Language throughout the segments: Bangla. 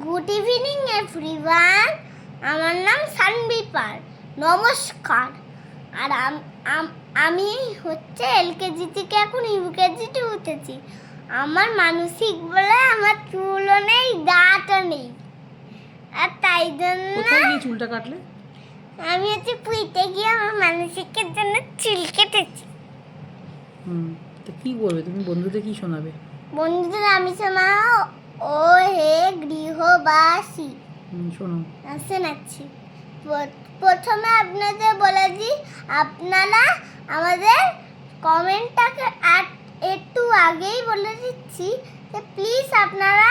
Good evening everyone. আমার নাম সানবি পাল। নমস্কার। আর আমি হচ্ছে এলকেজি থেকে এখন ইউকেজিতে উঠেছি। আমার মানসিক বলে আমার চুলও নেই, দাঁতও নেই। আর তাই জন্য কোথায় গিয়ে চুলটা কাটলে? আমি হচ্ছে পুইতে গিয়ে আমার মানসিকের জন্য চুল কেটেছি। তো কি করবে তুমি? বন্ধুদের কি শোনাবে? বন্ধুদের আমি শোনাও ও হে গৃহবাসী শোনো। শোনাচ্ছি। প্রথমে আপনাদের বলে দিই, আপনারা আমাদের কমেন্টটাকে একটু আগেই বলে দিচ্ছি যে প্লিজ আপনারা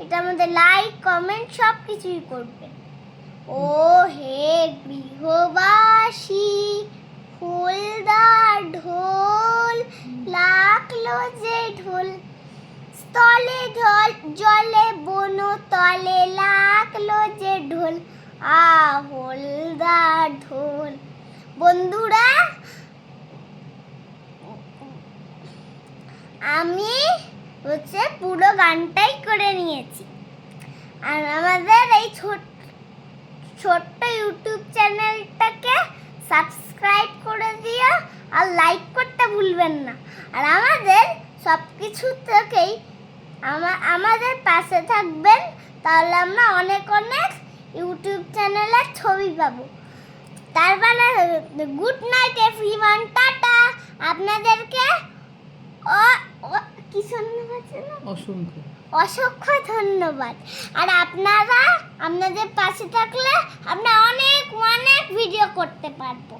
এটা আমাদের লাইক কমেন্ট সব কিছুই করবেন। ও হে গৃহবাসী, ফুলদার ঢোল লাগলো যে ঢোল, স্থলে জলে বন তলে লাগলো যে ঢোল, হলদার ঢোল। বন্ধুরা, আমি হচ্ছে পুরো গানটাই করে নিয়েছি। আর আমাদের এই ছোট্ট ইউটিউব চ্যানেলটাকে সাবস্ক্রাইব করে দিও আর লাইক করতে ভুলবেন না। আর আমাদের সব কিছু থেকেই আমাদের পাশে থাকবেন, তাহলে আমরা অনেক ইউটিউব চ্যানেলের ছবি পাবো। তারপরে গুড নাইট এভরিওয়ান, টাটা। আপনাদেরকে কি ধন্যবাদ? অসংখ্য ধন্যবাদ। আর আপনারা আপনাদের পাশে থাকলে আমরা অনেক ভিডিও করতে পারবো।